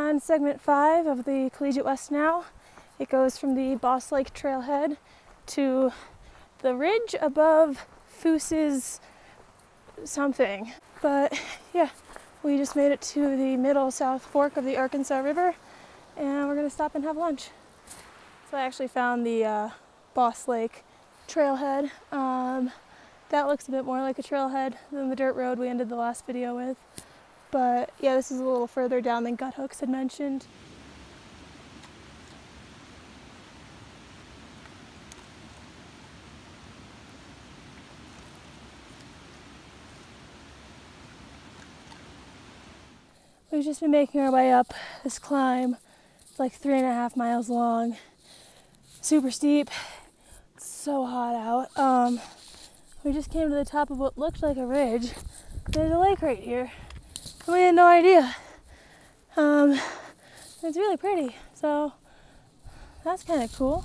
on segment 5 of the Collegiate West now. It goes from the Boss Lake Trailhead to the ridge above Fooses something. But yeah, we just made it to the middle south fork of the Arkansas River, and we're gonna stop and have lunch. So I actually found the Boss Lake Trailhead. That looks a bit more like a trailhead than the dirt road we ended the last video with. But yeah, this is a little further down than Gut Hooks had mentioned. We've just been making our way up this climb. It's like 3.5 miles long. Super steep. It's so hot out. We just came to the top of what looked like a ridge. There's a lake right here. And we had no idea. It's really pretty, so that's kind of cool.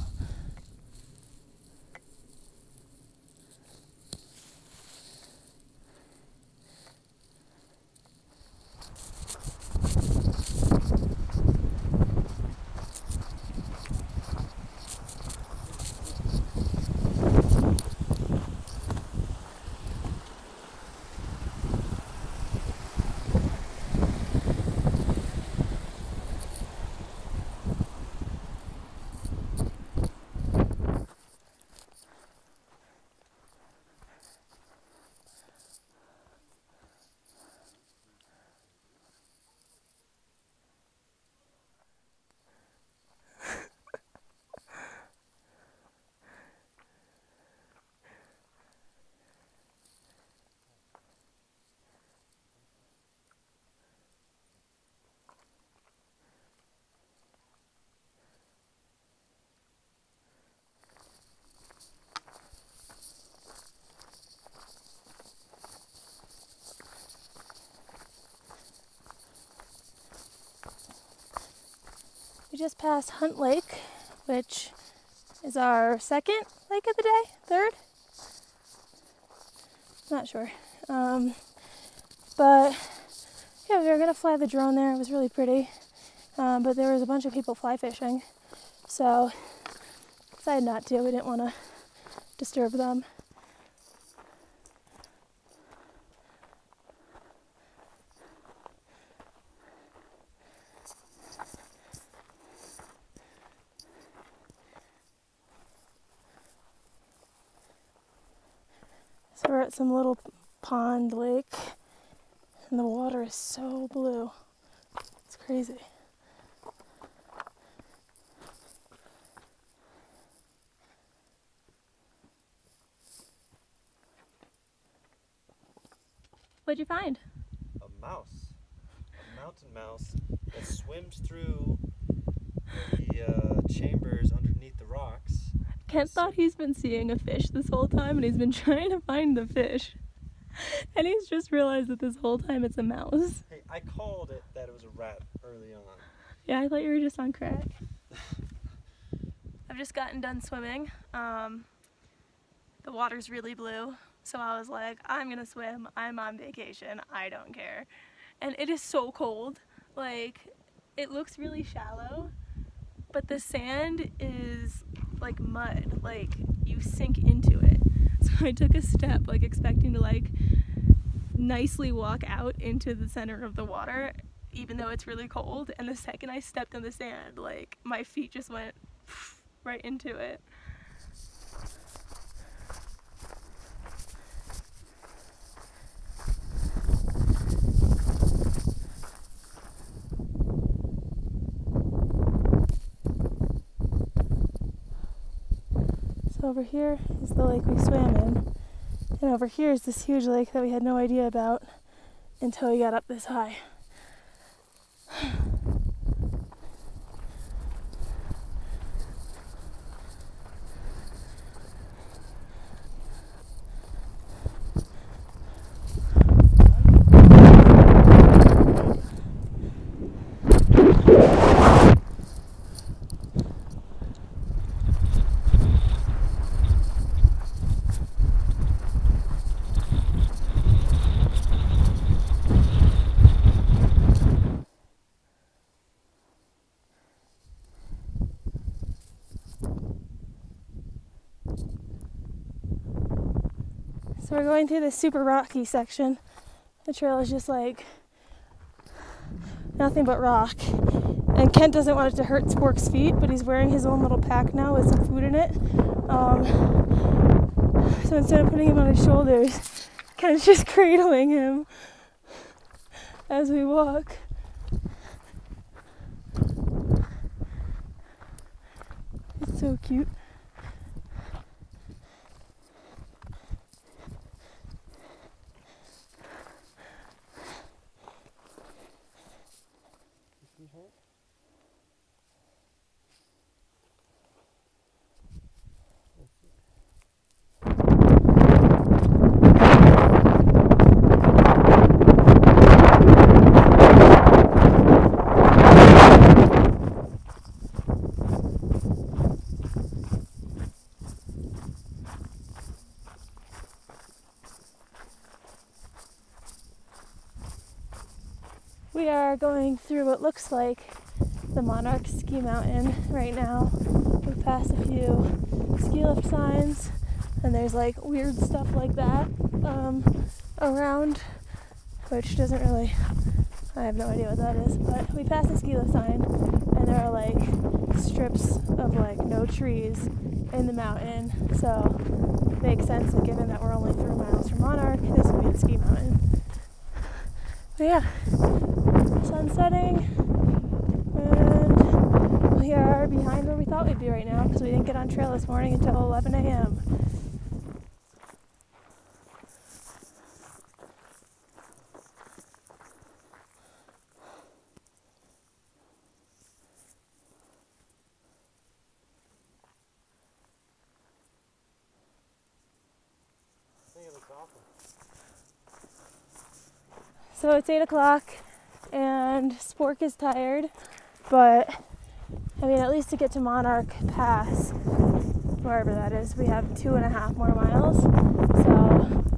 We just passed Hunt Lake, which is our second lake of the day, third? Not sure. But yeah, we were gonna fly the drone there. It was really pretty, but there was a bunch of people fly fishing, so decided not to. We didn't want to disturb them. So we're at some little pond lake, and the water is so blue. It's crazy. What'd you find? A mouse. A mountain mouse that swims through the chambers underneath the rocks. Kent thought he's been seeing a fish this whole time, and he's been trying to find the fish. And he's just realized that this whole time it's a mouse. Hey, I called it that it was a rat early on. Yeah, I thought you were just on crack. I've just gotten done swimming. The water's really blue, so I was like, I'm gonna swim. I'm on vacation. I don't care. And it is so cold. Like, it looks really shallow, but the sand is like mud, like you sink into it. So I took a step, like expecting to like nicely walk out into the center of the water, even though it's really cold. And the second I stepped in the sand, like my feet just went right into it. Over here is the lake we swam in, and over here is this huge lake that we had no idea about until we got up this high. So we're going through this super rocky section. The trail is just like nothing but rock. And Kent doesn't want it to hurt Spork's feet, but he's wearing his own little pack now with some food in it. So instead of putting him on his shoulders, Kent's just cradling him as we walk. It's so cute. We are going through what looks like the Monarch ski mountain right now. We passed a few ski lift signs, and there's like weird stuff like that around, which doesn't really, I have no idea what that is, but we passed a ski lift sign, and there are like strips of like no trees in the mountain, so it makes sense that given that we're only 3 miles from Monarch, this will be the ski mountain. But yeah, sun setting, and we are behind where we thought we'd be right now because we didn't get on trail this morning until 11 a.m. So it's 8 o'clock and Spork is tired, but I mean, at least to get to Monarch Pass, wherever that is, we have 2.5 more miles. So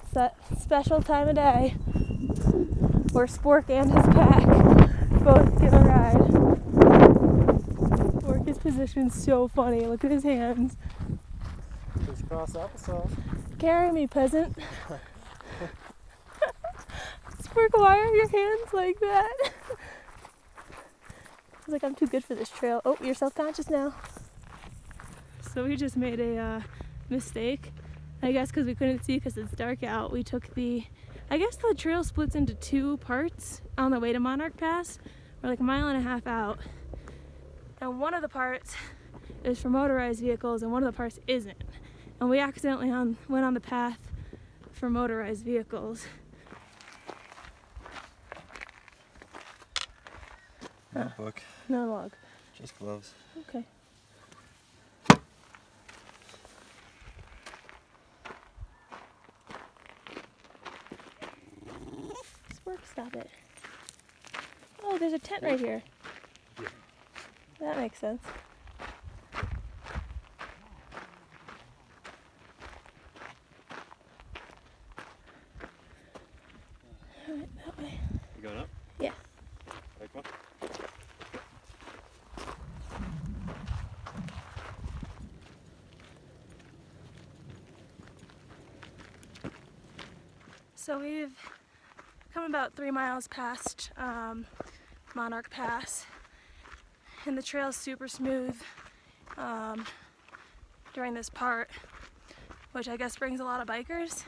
it's that special time of day where Spork and his pack both get a ride. Spork is positioned so funny. Look at his hands. Crisscross applesauce. Carry me, peasant. Spork, why are your hands like that? I was like, I'm too good for this trail. Oh, you're self-conscious now. So we just made a mistake. I guess because we couldn't see because it's dark out. We took I guess the trail splits into 2 parts on the way to Monarch Pass. We're like 1.5 miles out. And one of the parts is for motorized vehicles and one of the parts isn't. And we accidentally went on the path for motorized vehicles. No book. No log. Just gloves. Okay. Spork, stop it. Oh, there's a tent right here. Yeah. That makes sense. Alright, that way. You going up? Yeah. Like one? So we've come about 3 miles past Monarch Pass, and the trail's super smooth during this part, which I guess brings a lot of bikers,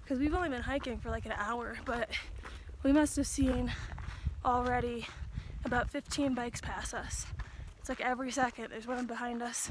because we've only been hiking for like an hour, but we must have seen already about 15 bikes pass us. It's like every second there's one behind us.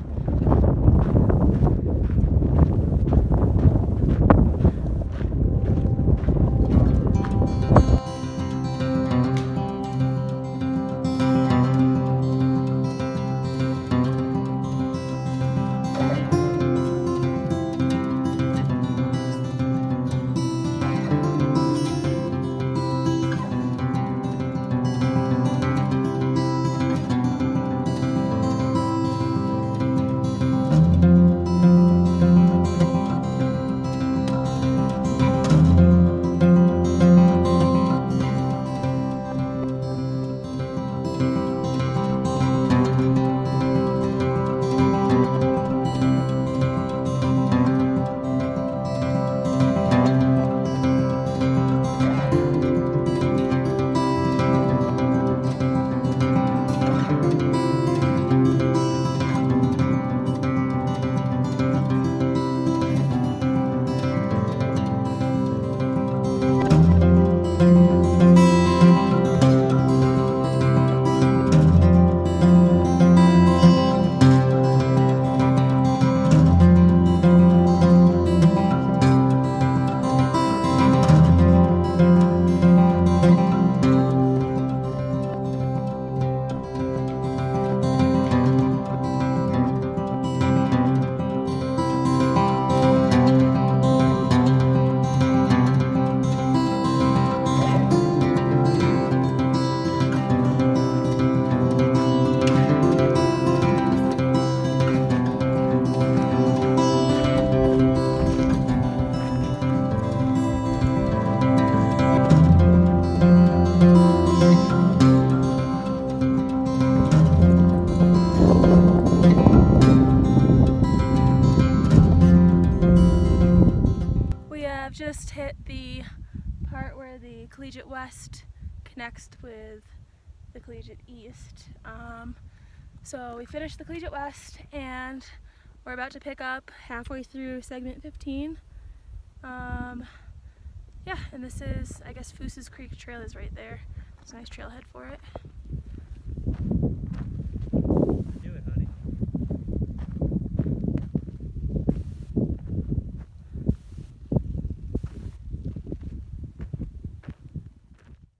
Collegiate West connects with the Collegiate East. So we finished the Collegiate West and we're about to pick up halfway through segment 15. Yeah, and this is, I guess, Fooses Creek Trail is right there. There's a nice trailhead for it.